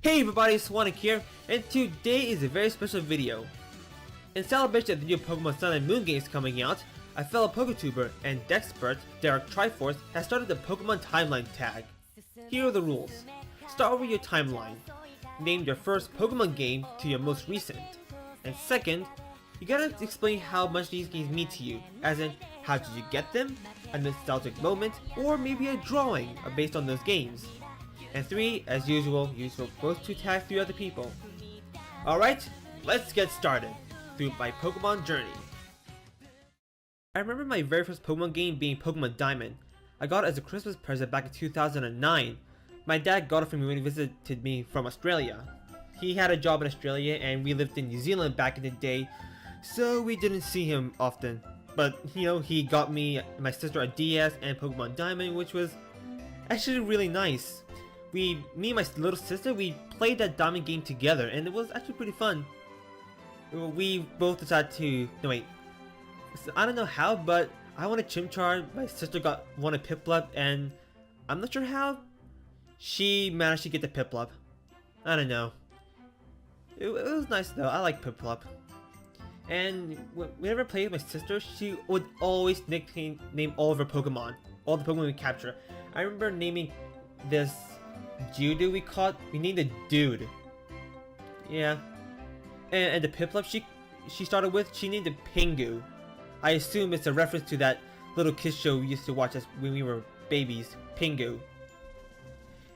Hey everybody, Swonic here, and today is a very special video. In celebration of the new Pokemon Sun and Moon games coming out, a fellow PokeTuber and Dexpert, Derek Triforce, has started the Pokemon Timeline tag. Here are the rules. Start with your timeline. Name your first Pokemon game to your most recent. And second, you gotta explain how much these games mean to you, as in, how did you get them, a nostalgic moment, or maybe a drawing based on those games. And 3, as usual, use both to tag 3 other people. Alright, let's get started through my Pokemon journey. I remember my very first Pokemon game being Pokemon Diamond. I got it as a Christmas present back in 2009. My dad got it for me when he visited me from Australia. He had a job in Australia and we lived in New Zealand back in the day, so we didn't see him often. But, you know, he got me and my sister a DS and Pokemon Diamond, which was actually really nice. Me and my little sister, we played that Diamond game together, and it was actually pretty fun. We both decided to, no wait, I don't know how, but I wanted Chimchar, my sister wanted Piplup, and I'm not sure how, she managed to get the Piplup. I don't know. It was nice though, I like Piplup. And whenever I played with my sister, she would always name all of her Pokemon, all the Pokemon we capture. I remember naming this Judo we named it Dude. Yeah. And the Piplup she started with, she named it Pingu. I assume it's a reference to that little kids show we used to watch when we were babies, Pingu.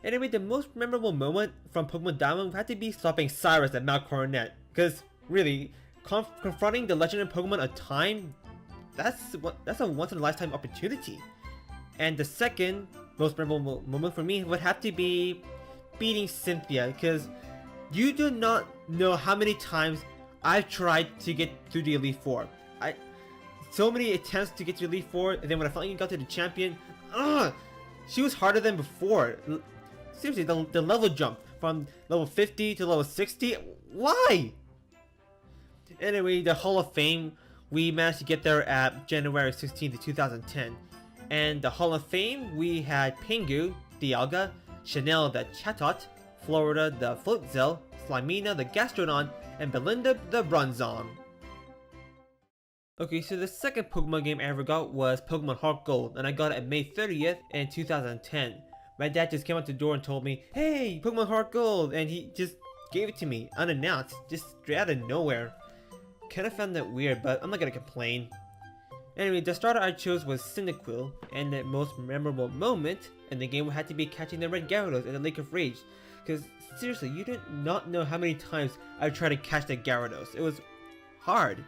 Anyway, the most memorable moment from Pokemon Diamond had to be stopping Cyrus at Mount Coronet. Cause really, confronting the legendary Pokemon of Time, that's a once in a lifetime opportunity. And the second most memorable moment for me would have to be beating Cynthia, because you do not know how many times I've tried to get through the Elite Four. So many attempts to get to Elite Four, and then when I finally got to the champion, she was harder than before. Seriously, the level jump from level 50 to level 60, why? Anyway, the Hall of Fame, we managed to get there at January 16th, 2010. And the Hall of Fame, we had Pingu, Dialga, Chanel the Chatot, Florida the Floatzel, Slimena the Gastrodon, and Belinda the Bronzong. Okay, so the second Pokemon game I ever got was Pokemon Heart Gold, and I got it on May 30th in 2010. My dad just came out the door and told me, "Hey, Pokemon Heart Gold," and he just gave it to me, unannounced, just straight out of nowhere. Kinda found that weird, but I'm not gonna complain. Anyway, the starter I chose was Cyndaquil, and the most memorable moment in the game had to be catching the red Gyarados in the Lake of Rage. Because seriously, you did not know how many times I tried to catch the Gyarados. It was hard.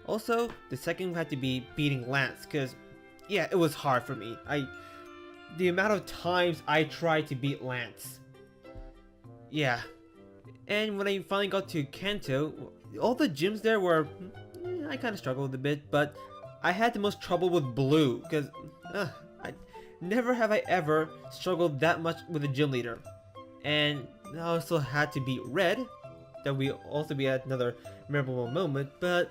Also, the second had to be beating Lance, because yeah, it was hard for me. The amount of times I tried to beat Lance. Yeah. And when I finally got to Kanto, all the gyms there were, I kind of struggled a bit, but I had the most trouble with Blue, because never have I ever struggled that much with a gym leader. And I also had to beat Red, that we also be at another memorable moment, but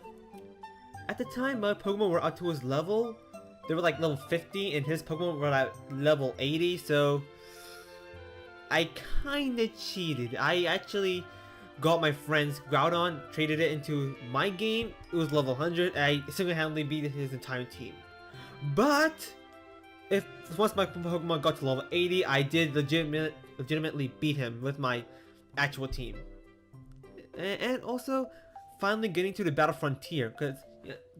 at the time my Pokemon were up to his level. They were like level 50 and his Pokemon were at level 80, so I kinda cheated. I actually got my friend's Groudon, traded it into my game, it was level 100, and I single-handedly beat his entire team. But once my Pokemon got to level 80, I did legitimately beat him with my actual team. And also, finally getting to the Battle Frontier, because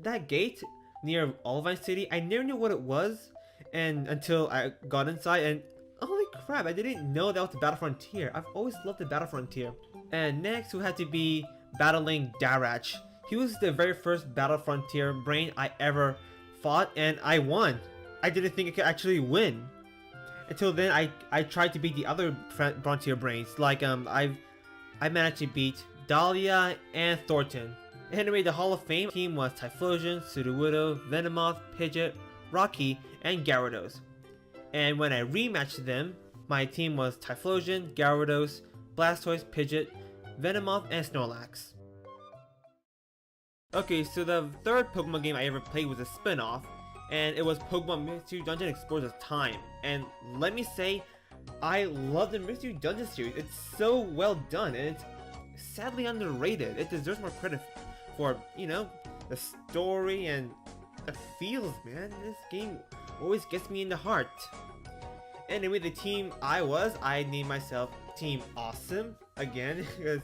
that gate near Olivine City, I never knew what it was, and until I got inside, and holy crap, I didn't know that was the Battle Frontier. I've always loved the Battle Frontier. And next, we had to be battling Darach. He was the very first Battle Frontier brain I ever fought, and I won. I didn't think I could actually win. Until then, I tried to beat the other Frontier brains. Like, I managed to beat Dahlia and Thornton. Anyway, the Hall of Fame team was Typhlosion, Sudowoodo, Venomoth, Pidgeot, Rocky, and Gyarados. And when I rematched them, my team was Typhlosion, Gyarados, Blastoise, Pidgeot, Venomoth, and Snorlax. Okay, so the third Pokemon game I ever played was a spin-off, and it was Pokemon Mystery Dungeon Explorers of Time. And let me say, I love the Mystery Dungeon series. It's so well done, and it's sadly underrated. It deserves more credit for, you know, the story and the feels, man. This game always gets me in the heart. Anyway, the team I named myself Team Awesome again, because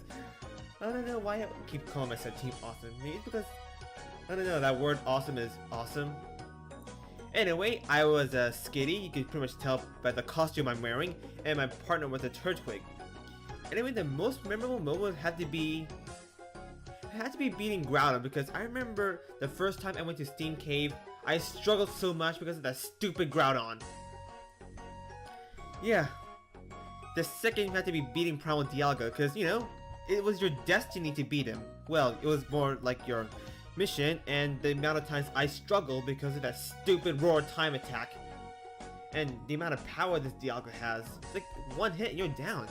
I don't know why I keep calling myself Team Awesome. Maybe it's because, I don't know, that word awesome is awesome. Anyway, I was a Skitty, you can pretty much tell by the costume I'm wearing, and my partner was a Turtwig. Anyway, the most memorable moment had to be beating Groudon, because I remember the first time I went to Steam Cave, I struggled so much because of that stupid Groudon. Yeah. The second had to be beating Primal Dialga, because, you know, it was your destiny to beat him. Well, it was more like your mission, and the amount of times I struggled because of that stupid Roar Time attack. And the amount of power this Dialga has. It's like one hit and you're down.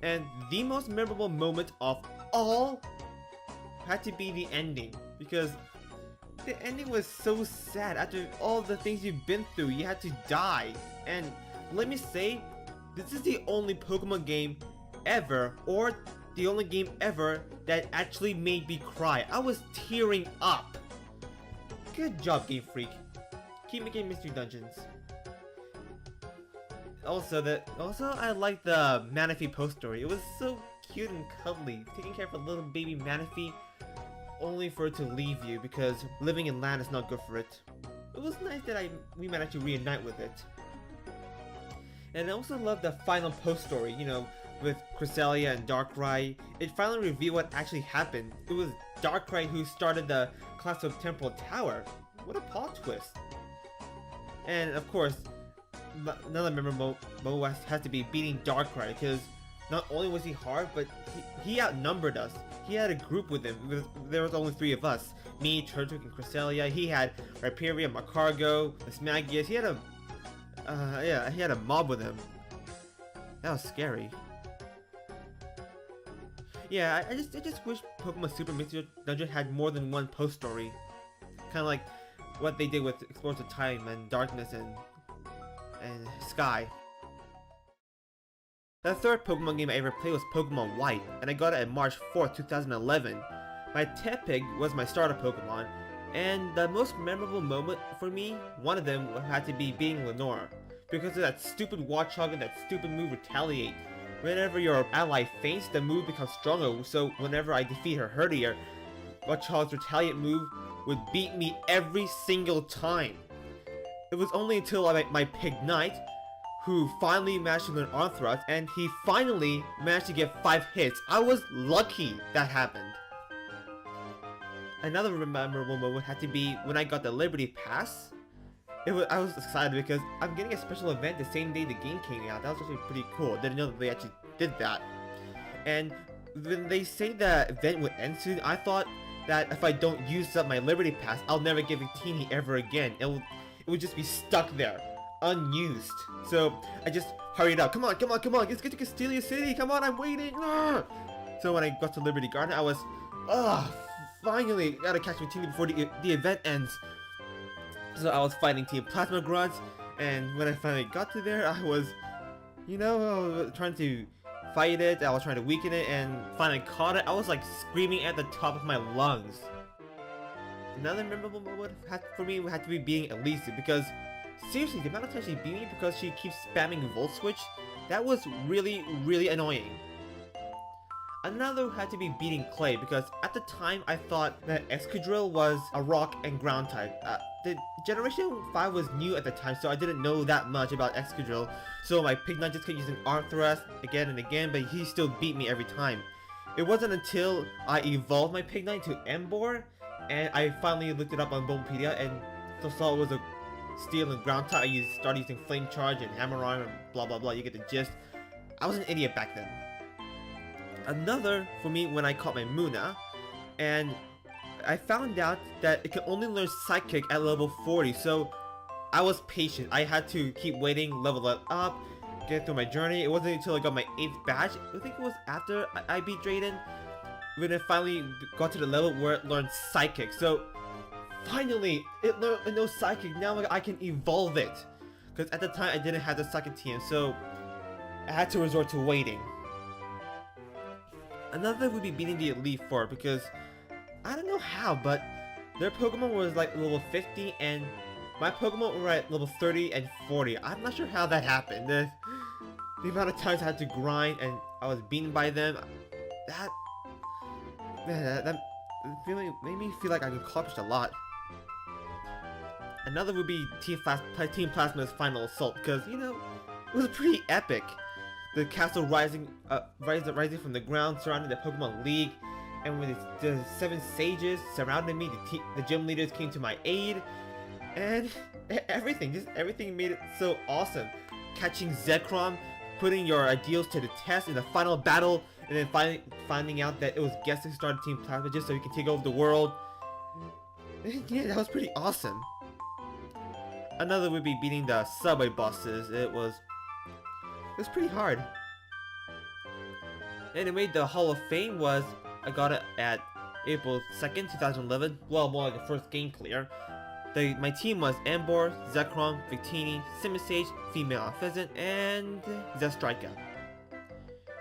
And the most memorable moment of all had to be the ending, because the ending was so sad. After all the things you've been through, you had to die. And let me say, this is the only Pokemon game ever, or the only game ever, that actually made me cry. I was tearing up. Good job, Game Freak. Keep making mystery dungeons. Also, I like the Manaphy post story. It was so cute and cuddly, taking care of a little baby Manaphy, only for it to leave you because living in land is not good for it. It was nice that we managed to reunite with it. And I also love the final post story, you know, with Cresselia and Darkrai. It finally revealed what actually happened. It was Darkrai who started the Clash of Temporal Tower. What a plot twist. And of course, another memorable moment has to be beating Darkrai, because not only was he hard, but he outnumbered us. He had a group with him. There was only 3 of us. Me, Turtwig, and Cresselia. He had Rhyperior, Magcargo, the Smagius. He had a mob with him. That was scary. Yeah, I just wish Pokemon Super Mystery Dungeon had more than one post story. Kind of like what they did with Explorers of Time and Darkness and Sky. The third Pokemon game I ever played was Pokemon White, and I got it on March 4th, 2011. My Tepig was my starter Pokemon, and the most memorable moment for me, one of them had to be beating Lenore, because of that stupid Watchog and that stupid move Retaliate. Whenever your ally faints, the move becomes stronger, so whenever I defeat her Herdier, Watchog's Retaliate move would beat me every single time. It was only until I met my Pignite, who finally managed to learn Arm Thrust, and he finally managed to get 5 hits. I was lucky that happened. Another memorable moment had to be when I got the Liberty Pass. I was excited because I'm getting a special event the same day the game came out. That was actually pretty cool. Didn't know that they actually did that. And when they say the event would end soon, I thought that if I don't use up my Liberty Pass, I'll never get Victini ever again. It would just be stuck there, unused. So I just hurried up. Come on, let's get to Castelia City. Come on, I'm waiting. So when I got to Liberty Garden, I was, finally gotta catch Victini before the event ends. So I was fighting Team Plasma Grunts, and when I finally got to there, I was, you know, trying to fight it. I was trying to weaken it, and finally caught it. I was like screaming at the top of my lungs. Another memorable moment for me had to be beating Elise, because seriously, the amount of time she beat me because she keeps spamming Volt Switch, that was really, really annoying. Another had to be beating Clay, because at the time I thought that Excadrill was a rock and ground type. The Generation 5 was new at the time, so I didn't know that much about Excadrill, so my Pignite just kept using Arm Thrust again and again, but he still beat me every time. It wasn't until I evolved my Pignite to Emboar, and I finally looked it up on Bulbapedia and saw it was a steel and ground type. I started using Flame Charge and Hammer Arm and blah blah blah, you get the gist. I was an idiot back then. Another for me when I caught my Munna, and I found out that it can only learn Psychic at level 40, so I was patient. I had to keep waiting, level it up, get through my journey. It wasn't until I got my 8th badge, I think it was after I beat Drayden, when it finally got to the level where it learned Psychic. So finally, it knows Psychic. Now I can evolve it. because at the time I didn't have the second team, so I had to resort to waiting. Another would be beating the Elite Four, because I don't know how, but their Pokemon was like level 50 and my Pokemon were at level 30 and 40. I'm not sure how that happened. The amount of times I had to grind and I was beaten by them, that feeling made me feel like I accomplished a lot. Another would be Team Plasma's final assault, because you know, it was pretty epic. The castle rising from the ground, surrounding the Pokemon League, and when the 7 sages surrounded me, the gym leaders came to my aid, and everything made it so awesome. Catching Zekrom, putting your ideals to the test in the final battle, and then finding out that it was Guess who started Team Plasma just so he could take over the world. Yeah, that was pretty awesome. Another would be beating the subway bosses. It was pretty hard. Anyway, the Hall of Fame was, I got it at April 2nd, 2011. Well, more like the first game clear. My team was Ambor, Zekrom, Victini, Simisage, Female Pheasant, and Zestrika.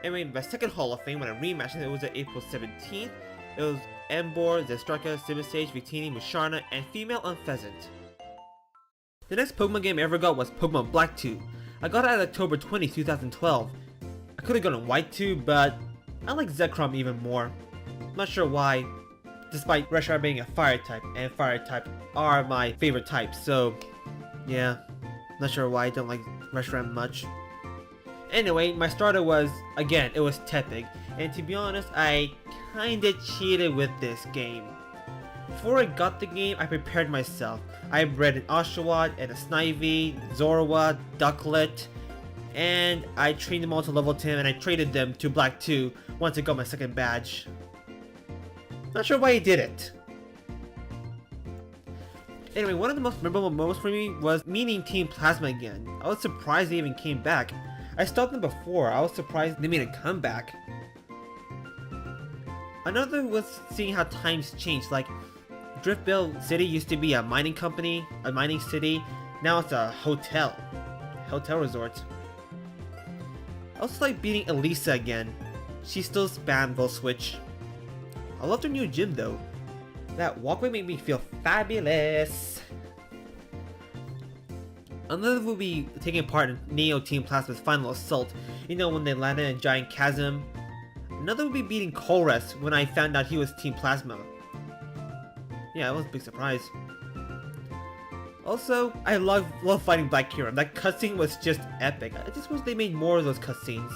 Anyway, my second Hall of Fame, when I rematched it, was at April 17th. It was Ambor, Zestrika, Simisage, Victini, Musharna, and Female Unpheasant. The next Pokemon game I ever got was Pokemon Black 2. I got it on October 20, 2012. I could have gotten White 2, but I like Zekrom even more. Not sure why, despite Reshiram being a Fire type, and Fire type are my favorite types, so yeah, not sure why I don't like Reshiram much. Anyway, my starter was, again, it was Tepig, and to be honest, I kinda cheated with this game. Before I got the game, I prepared myself. I bred an Oshawott and a Snivy, Zorua, Ducklet, and I trained them all to level 10 and I traded them to Black 2 once I got my second badge. Not sure why I did it. Anyway, one of the most memorable moments for me was meeting Team Plasma again. I was surprised they even came back. I stopped them before, I was surprised they made a comeback. Another was seeing how times changed, like Driftvale City used to be a mining company, a mining city. Now it's a hotel resort. I also like beating Elisa again. She still spammed Volt Switch. I loved her new gym though. That walkway made me feel fabulous. Another will be taking part in Neo Team Plasma's final assault. You know, when they landed in a giant chasm. Another will be beating Colress when I found out he was Team Plasma. Yeah, it was a big surprise. Also, I love fighting Black Hero. That cutscene was just epic. I just wish they made more of those cutscenes.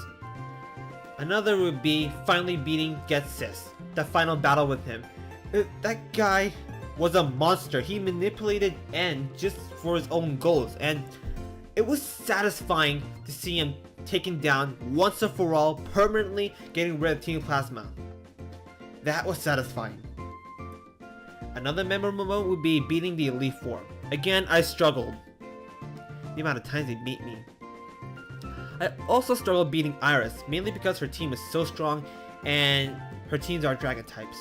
Another would be finally beating Getsis. The final battle with him. That guy was a monster. He manipulated N just for his own goals, and it was satisfying to see him taken down once and for all, permanently getting rid of Team Plasma. That was satisfying. Another memorable moment would be beating the Elite Four. Again, I struggled. The amount of times they beat me. I also struggled beating Iris, mainly because her team is so strong and her teams are dragon types,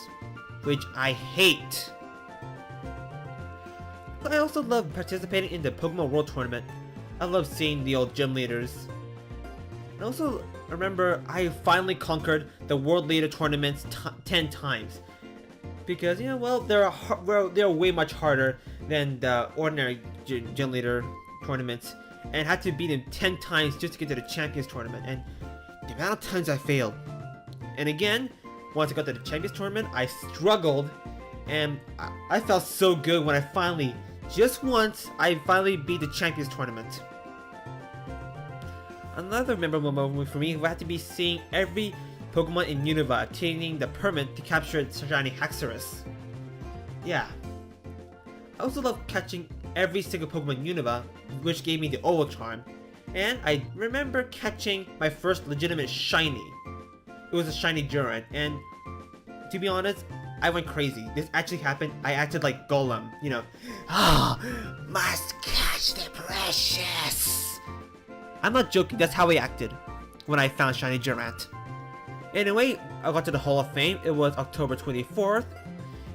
which I hate. But I also love participating in the Pokemon World Tournament. I love seeing the old gym leaders. I also remember I finally conquered the World Leader tournaments 10 times. Because, you know, well, they're way much harder than the ordinary gym leader tournaments, and had to beat them 10 times just to get to the Champions tournament, and the amount of times I failed. And again, once I got to the Champions tournament, I struggled, and I felt so good when I finally, just once, I finally beat the Champions tournament. Another memorable moment for me had to be seeing every Pokemon in Unova obtaining the permit to capture its shiny Haxorus. Yeah. I also love catching every single Pokemon in Unova, which gave me the Oval Charm. And I remember catching my first legitimate shiny. It was a shiny Durant, and to be honest, I went crazy. This actually happened. I acted like Golem, you know. Must catch the precious. I'm not joking, that's how I acted when I found shiny Durant. Anyway, I got to the Hall of Fame. It was October 24th,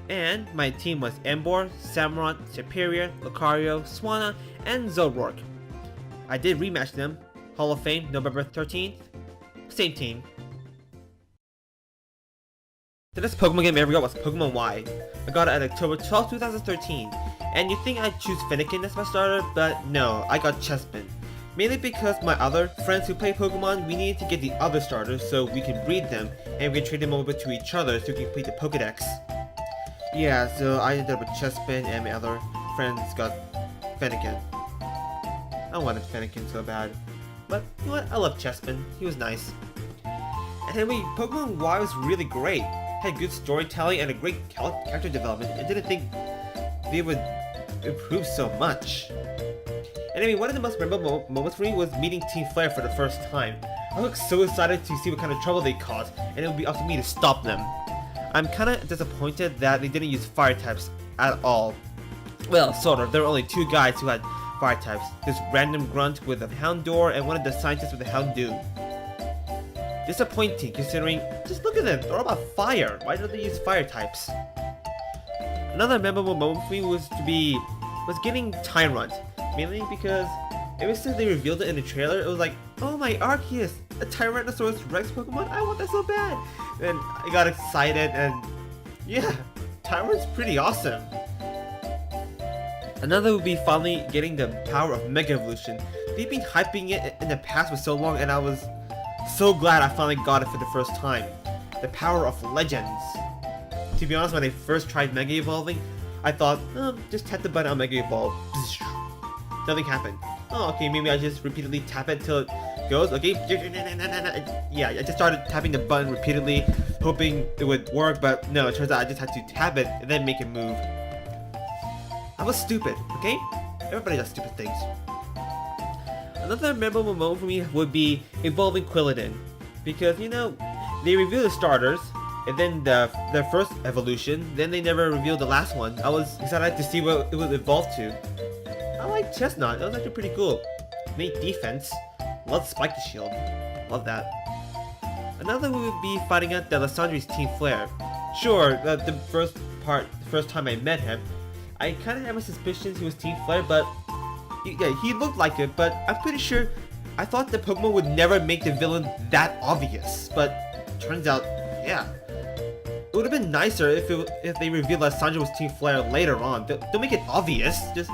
and my team was Emboar, Samurott, Superior, Lucario, Swanna, and Zoroark. I did rematch them. Hall of Fame, November 13th. Same team. The next Pokemon game I ever got was Pokemon Y. I got it at October 12, 2013. And you think I'd choose Fennekin as my starter, but no, I got Chespin. Mainly because my other friends who play Pokemon, we needed to get the other starters so we can breed them and we can trade them over to each other to complete the Pokedex. Yeah, so I ended up with Chespin and my other friends got Fennekin. I wanted Fennekin so bad. But you know what, I love Chespin, he was nice. And anyway, Pokemon Y was really great. Had good storytelling and a great character development. I didn't think they would improve so much. Anyway, one of the most memorable moments for me was meeting Team Flare for the first time. I was so excited to see what kind of trouble they caused, and it would be up to me to stop them. I'm kinda disappointed that they didn't use fire types at all. Well, sort of. There were only two guys who had fire types. This random grunt with a Houndour and one of the scientists with a Houndoom. Disappointing considering, just look at them, they're all about fire. Why don't they use fire types? Another memorable moment for me was getting Tyrant. Mainly because ever since they revealed it in the trailer, it was like, oh my Arceus, a Tyrannosaurus Rex Pokemon, I want that so bad. And I got excited and yeah, Tyrant's pretty awesome. Another would be finally getting the power of Mega Evolution. They've been hyping it in the past for so long and I was so glad I finally got it for the first time. The power of Legends. To be honest, when I first tried Mega Evolving, I thought, oh, just tap the button on Mega Evolve. Nothing happened. Oh, okay, maybe I just repeatedly tap it till it goes. Okay, yeah, I just started tapping the button repeatedly, hoping it would work, but no, it turns out I just had to tap it and then make it move. I was stupid, okay? Everybody does stupid things. Another memorable moment for me would be evolving Quilladin, because you know, they revealed the starters, and then their first evolution, then they never revealed the last one. I was excited to see what it would evolve to. I like Chestnut, that was actually pretty cool. Neat defense. Love Spiky Shield. Love that. Another would be fighting out Delisandre's Team Flare. Sure, the first time I met him, I kinda had my suspicions he was Team Flare, but yeah, he looked like it, but I'm pretty sure I thought the Pokemon would never make the villain that obvious, but turns out, yeah. It would have been nicer if they revealed that Sandra was Team Flare later on. Don't make it obvious, just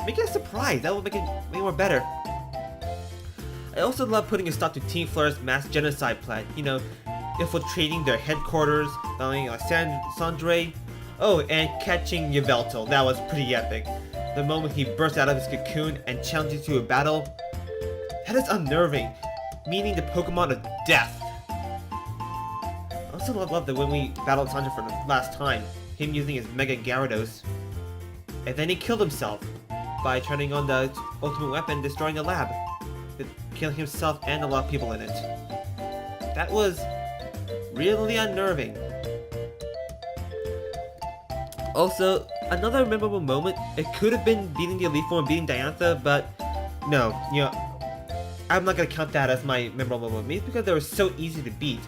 make it a surprise. That would make it way more better. I also love putting a stop to Team Flare's mass genocide plan. You know, infiltrating their headquarters, following Sandre. Oh, and catching Yveltal. That was pretty epic. The moment he burst out of his cocoon and challenged you to a battle. That is unnerving, meaning the Pokemon of death. I also love that when we battled Sandra for the last time, him using his Mega Gyarados. And then he killed himself by turning on the ultimate weapon, destroying a lab, killing himself and a lot of people in it. That was really unnerving. Also, another memorable moment, it could have been beating the Elite Four and beating Diantha, but no, you know, I'm not gonna count that as my memorable moment. Maybe because they were so easy to beat.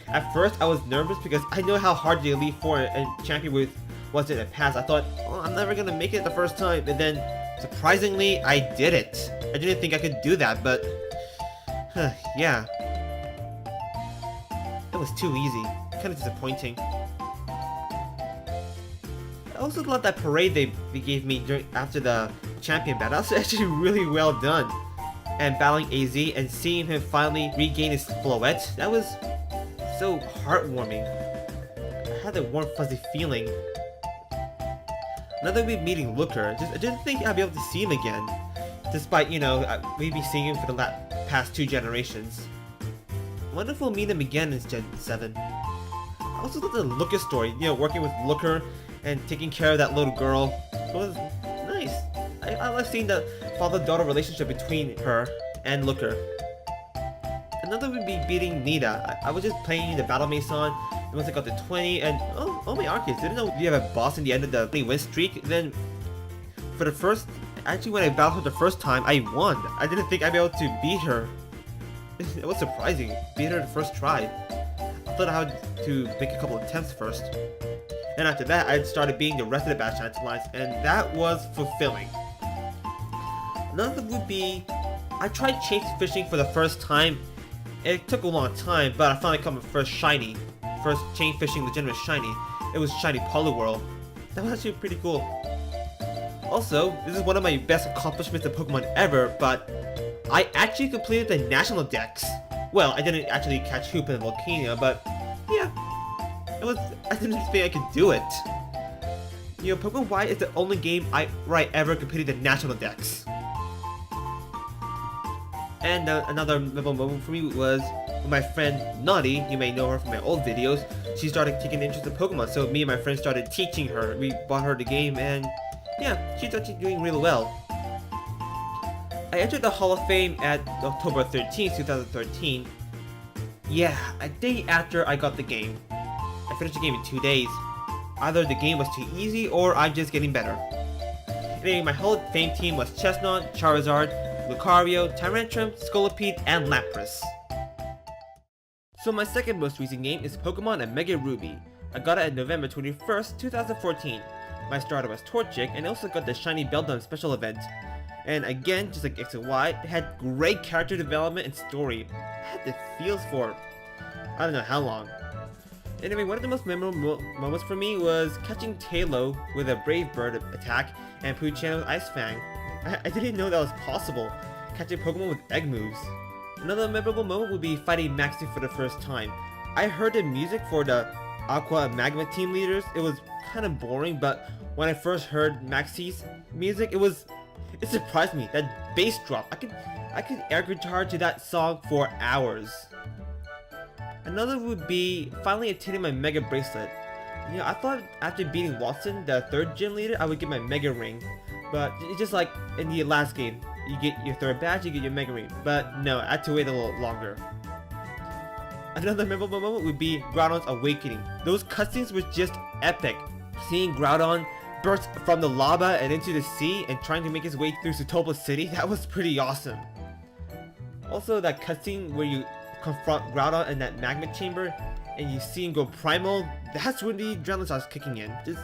At first, I was nervous because I know how hard the Elite Four and Champion was in the past. I thought, oh, I'm never gonna make it the first time, and then surprisingly, I did it. I didn't think I could do that, but yeah, it was too easy. Kind of disappointing. I also love that parade they gave me after the champion battle. That was actually really well done. And battling AZ and seeing him finally regain his Floette, that was so heartwarming. I had a warm fuzzy feeling. Another week meeting Looker. I didn't think I'd be able to see him again, despite, you know, we've been seeing him for the past 2 generations. Wonderful meeting him again in Gen 7. I also love the Looker story, you know, working with Looker and taking care of that little girl. It was nice. I love seeing the father-daughter relationship between her and Looker. Another would be beating Nita. I was just playing the Battle Mason, and once I got to 20, and oh my Arceus, didn't know you have a boss in the end of the 20-win streak. Then, for the first, actually when I battled her the first time, I won. I didn't think I'd be able to beat her. It was surprising, beat her the first try. I thought I had to make a couple attempts first. And after that, I started beating the rest of the Battle Lines, and that was fulfilling. Another would be I tried chase fishing for the first time. It took a long time, but I finally caught my first shiny. First chain fishing legitimate shiny. It was shiny Poliwhirl. That was actually pretty cool. Also, this is one of my best accomplishments in Pokemon ever, but I actually completed the national dex. Well, I didn't actually catch Hoop and Volcania, but yeah, I didn't think I could do it. You know, Pokemon Y is the only game where I ever completed the national dex. And another memorable moment for me was with my friend Naughty. You may know her from my old videos. She started taking an interest in Pokemon, so me and my friend started teaching her. We bought her the game, and yeah, she's actually doing really well. I entered the Hall of Fame at October 13th, 2013. Yeah, a day after I got the game. I finished the game in 2 days. Either the game was too easy or I'm just getting better. Anyway, my Hall of Fame team was Chestnut, Charizard, Lucario, Tyrantrum, Scolipede, and Lapras. So my second most recent game is Pokemon Omega Ruby. I got it on November 21st, 2014. My starter was Torchic, and I also got the Shiny Beldum special event. And again, just like X and Y, it had great character development and story. I had the feels for I don't know how long. Anyway, one of the most memorable moments for me was catching Tailo with a Brave Bird attack and Poochyena with Ice Fang. I didn't know that was possible, catching Pokemon with egg moves. Another memorable moment would be fighting Maxie for the first time. I heard the music for the Aqua and Magma team leaders. It was kind of boring, but when I first heard Maxie's music, it surprised me. That bass drop, I could air guitar to that song for hours. Another would be finally attaining my Mega Bracelet. You know, I thought after beating Watson, the third gym leader, I would get my Mega Ring. But it's just like in the last game, you get your third badge, you get your Mega Ring. But no, I had to wait a little longer. Another memorable moment would be Groudon's awakening. Those cutscenes were just epic. Seeing Groudon burst from the lava and into the sea and trying to make his way through Sotopia City, that was pretty awesome. Also, that cutscene where you confront Groudon in that magma chamber and you see him go primal, that's when the adrenaline starts kicking in. Just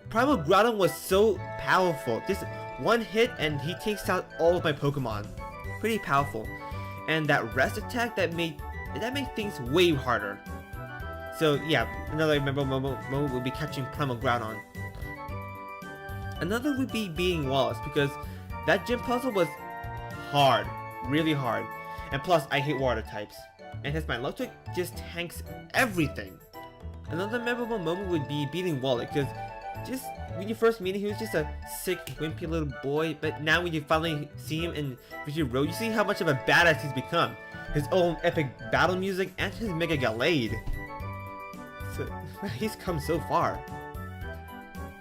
Primal Groudon was so powerful. Just one hit and he takes out all of my Pokemon. Pretty powerful. And that rest attack that made things way harder. So yeah, another memorable moment would be catching Primal Groudon. Another would be beating Wallace, because that gym puzzle was hard, really hard. And plus, I hate water types. And hence my Electric just tanks everything. Another memorable moment would be beating Wallach, because just when you first meet him, he was just a sick, wimpy little boy. But now when you finally see him in Victory Road, you see how much of a badass he's become. His own epic battle music and his Mega Gallade. So, he's come so far.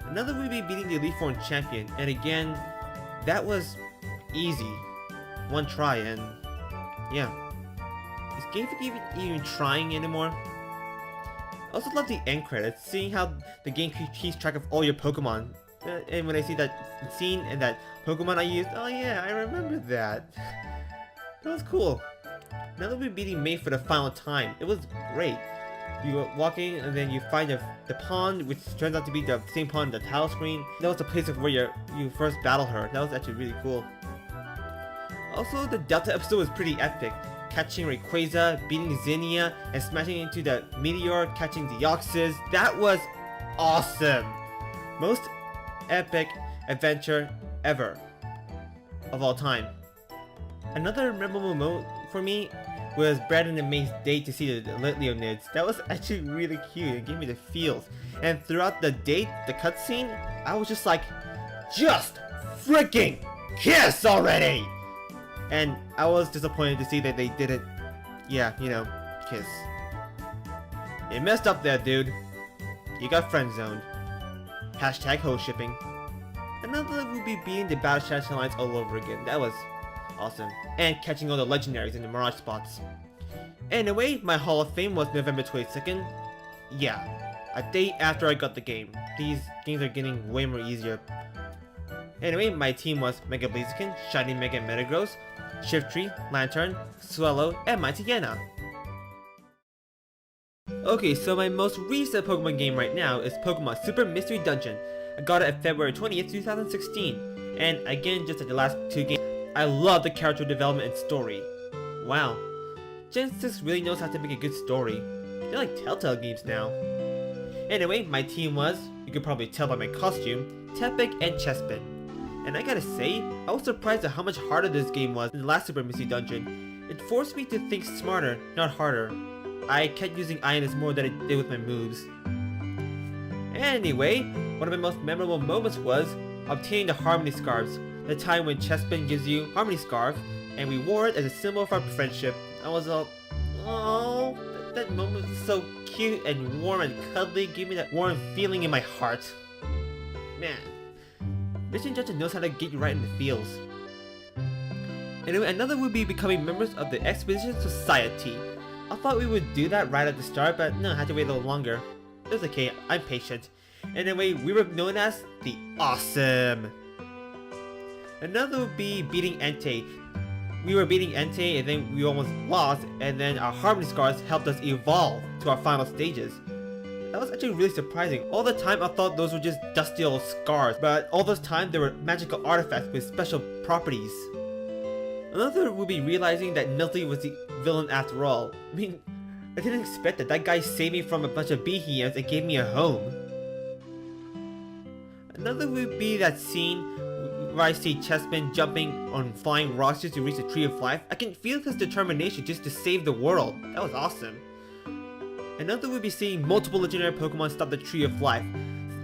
Another would be beating the Elite Four champion, and again, that was easy. One try, and yeah. Is Game Freak even trying anymore? I also love the end credits, seeing how the game keeps track of all your Pokemon. And when I see that scene and that Pokemon I used, oh yeah, I remember that. That was cool. Another would be beating May for the final time. It was great. You were walking and then you find the pond, which turns out to be the same pond in the title screen. That was the place of where you first battle her. That was actually really cool. Also, the Delta episode was pretty epic. Catching Rayquaza, beating Zinnia, and smashing into the Meteor, catching Deoxys. That was awesome! Most epic adventure ever. Of all time. Another memorable moment for me was Brandon and May's date to see the Leonids. That was actually really cute. It gave me the feels. And throughout the date, the cutscene, I was just like, just freaking kiss already! And I was disappointed to see that they didn't, kiss. You messed up there, dude. You got friend-zoned. Hashtag hoe shipping. Another would be beating the Battle Challenge Alliance all over again. That was awesome. And catching all the legendaries in the Mirage spots. Anyway, my Hall of Fame was November 22nd. Yeah, a day after I got the game. These games are getting way more easier. Anyway, my team was Mega Blaziken, Shiny Mega Metagross, Shiftry, Lantern, Swallow, and Mightyena. Okay, so my most recent Pokemon game right now is Pokemon Super Mystery Dungeon. I got it on February 20th, 2016. And again, just like the last two games, I love the character development and story. Wow, Gen 6 really knows how to make a good story. They're like Telltale games now. Anyway, my team was, you could probably tell by my costume, Tepig and Chespin. And I gotta say, I was surprised at how much harder this game was than the last Super Mystery Dungeon. It forced me to think smarter, not harder. I kept using ionis more than I did with my moves. Anyway, one of my most memorable moments was obtaining the Harmony Scarves, the time when Chespin gives you Harmony Scarf, and we wore it as a symbol of our friendship. I was all, oh, that moment was so cute and warm and cuddly, gave me that warm feeling in my heart. Man, Mystery Dungeon knows how to get you right in the feels. Anyway, another would be becoming members of the Expedition Society. I thought we would do that right at the start, but no, I had to wait a little longer. It was okay, I'm patient. Anyway, we were known as the Awesome. Another would be beating Entei. We were beating Entei and then we almost lost, and then our Harmony Scars helped us evolve to our final stages. That was actually really surprising. All the time I thought those were just dusty old scars, but all those time they were magical artifacts with special properties. Another would be realizing that Nutley was the villain after all. I mean, I didn't expect that. That guy saved me from a bunch of behemoths and gave me a home. Another would be that scene where I see Chespin jumping on flying rocks just to reach the Tree of Life. I can feel his determination just to save the world. That was awesome. Another would be seeing multiple legendary Pokemon stop the Tree of Life.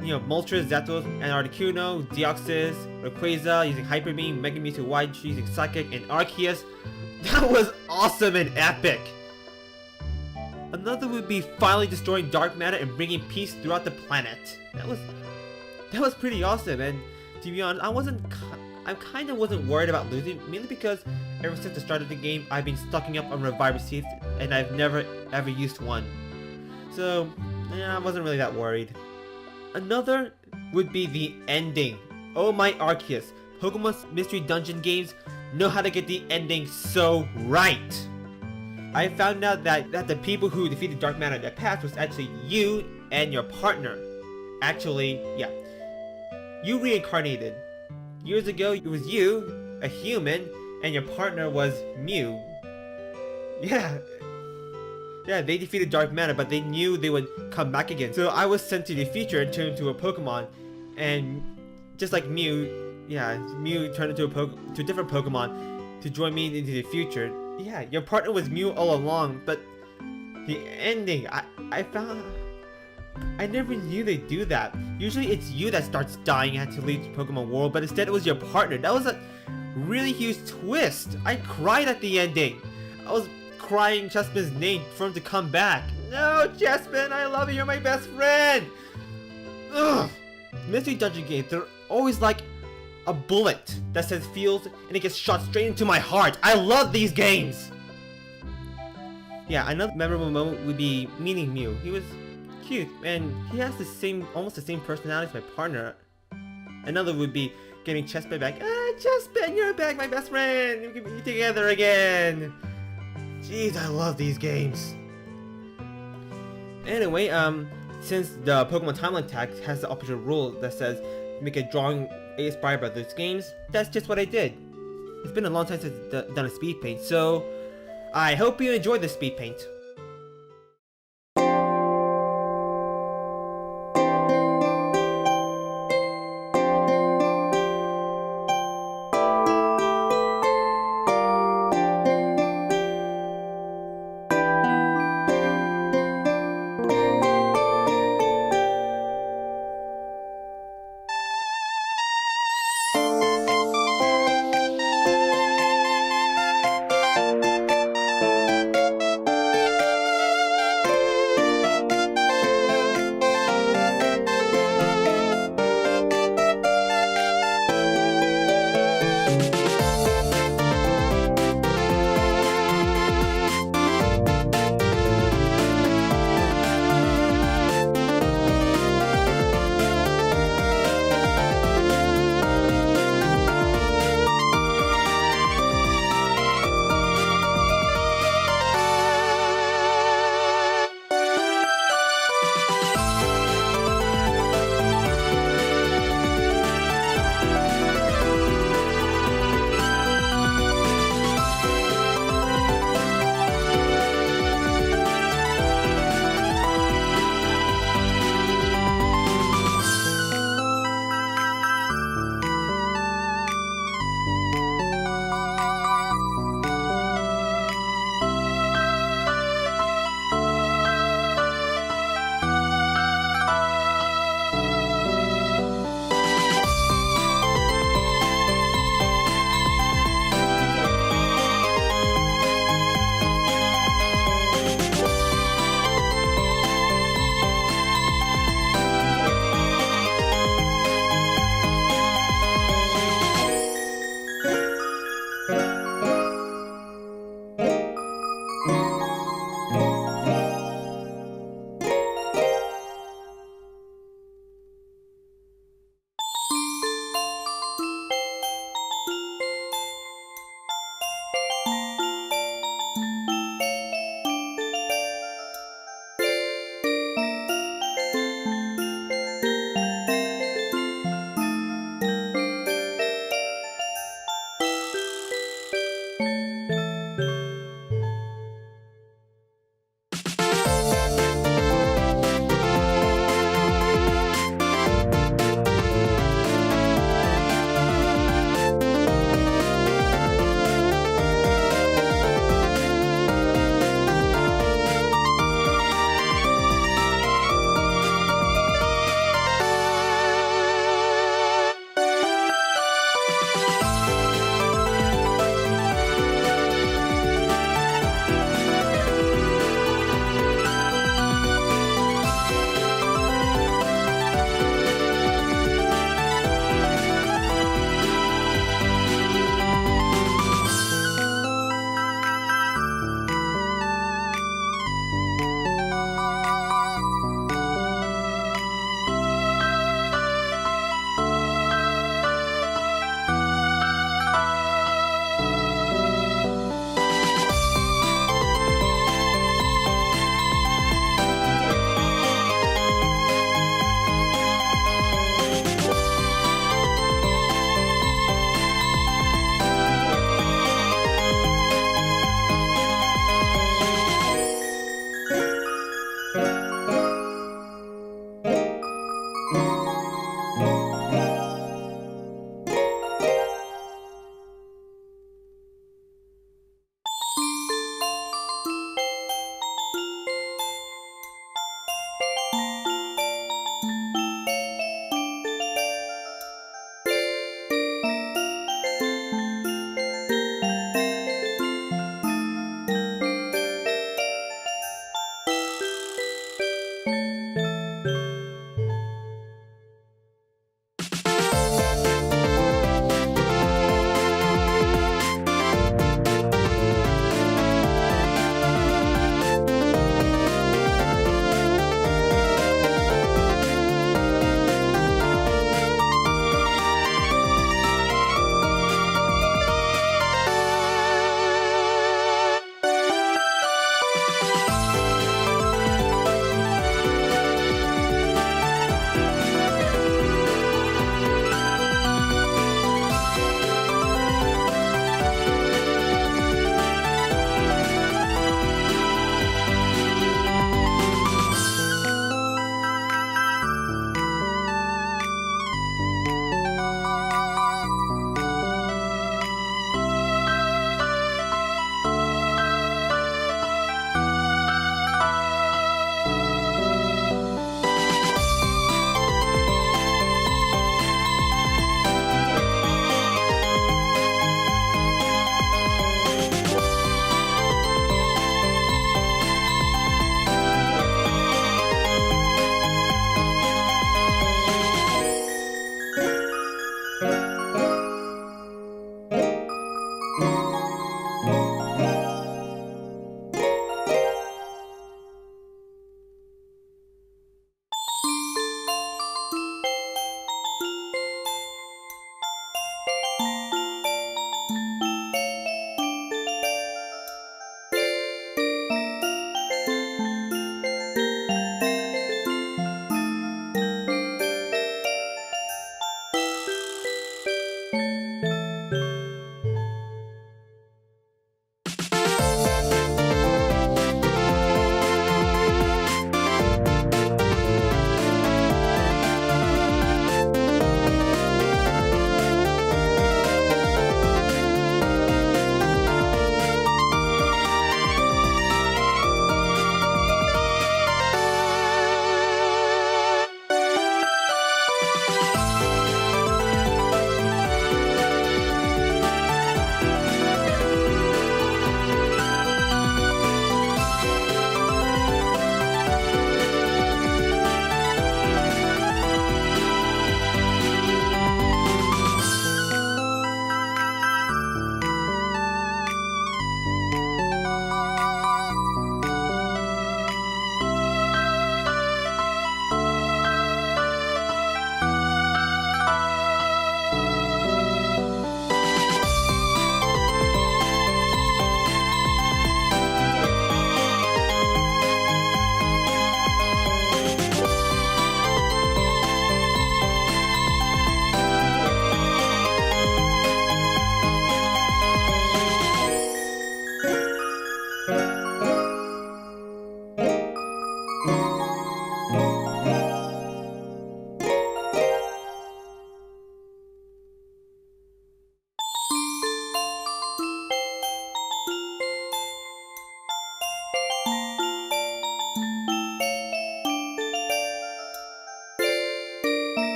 You know, Moltres, Zapdos, and Articuno, Deoxys, Rayquaza using Hyper Beam, Mega Mewtwo Wide using Psychic, and Arceus. That was awesome and epic! Another would be finally destroying dark matter and bringing peace throughout the planet. That was pretty awesome, and to be honest, I kinda wasn't worried about losing, mainly because ever since the start of the game, I've been stocking up on Revive Receipts, and I've never ever used one. So, yeah, I wasn't really that worried. Another would be the ending. Oh my Arceus, Pokemon Mystery Dungeon games know how to get the ending so right. I found out that the people who defeated Dark Matter in the past was actually you and your partner. Actually, yeah. You reincarnated. Years ago, it was you, a human, and your partner was Mew. Yeah. Yeah, they defeated Dark Matter, but they knew they would come back again. So I was sent to the future and turned into a Pokemon. And just like Mew, yeah, Mew turned into a different Pokemon to join me into the future. Yeah, your partner was Mew all along, but the ending, I found... I never knew they'd do that. Usually it's you that starts dying and had to leave the Pokemon world, but instead it was your partner. That was a really huge twist. I cried at the ending. I was crying Chespin's name for him to come back. No, Chespin, I love you, you're my best friend! Ugh! Mystery Dungeon games, they're always like a bullet that says feels and it gets shot straight into my heart. I love these games! Yeah, another memorable moment would be meeting Mew. He was cute, and he has almost the same personality as my partner. Another would be getting Chespin back. Ah, Chespin, you're back, my best friend! We can be together again! Jeez, I love these games. Anyway, since the Pokemon Timeline tag has the optional rule that says make a drawing inspired by those games, that's just what I did. It's been a long time since I've done a speed paint, so I hope you enjoyed the speed paint.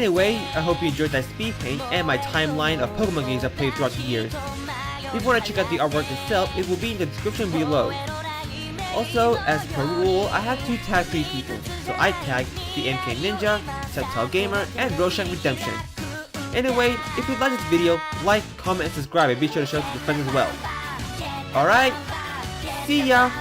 Anyway, I hope you enjoyed that speed paint and my timeline of Pokemon games I've played throughout the years. If you want to check out the artwork itself, it will be in the description below. Also, as per rule, I have to tag 3 people, so I tag the MK Ninja, Sentinel Gamer, and Roshan Redemption. Anyway, if you like this video, like, comment, and subscribe, and be sure to share it to your friends as well. Alright, see ya!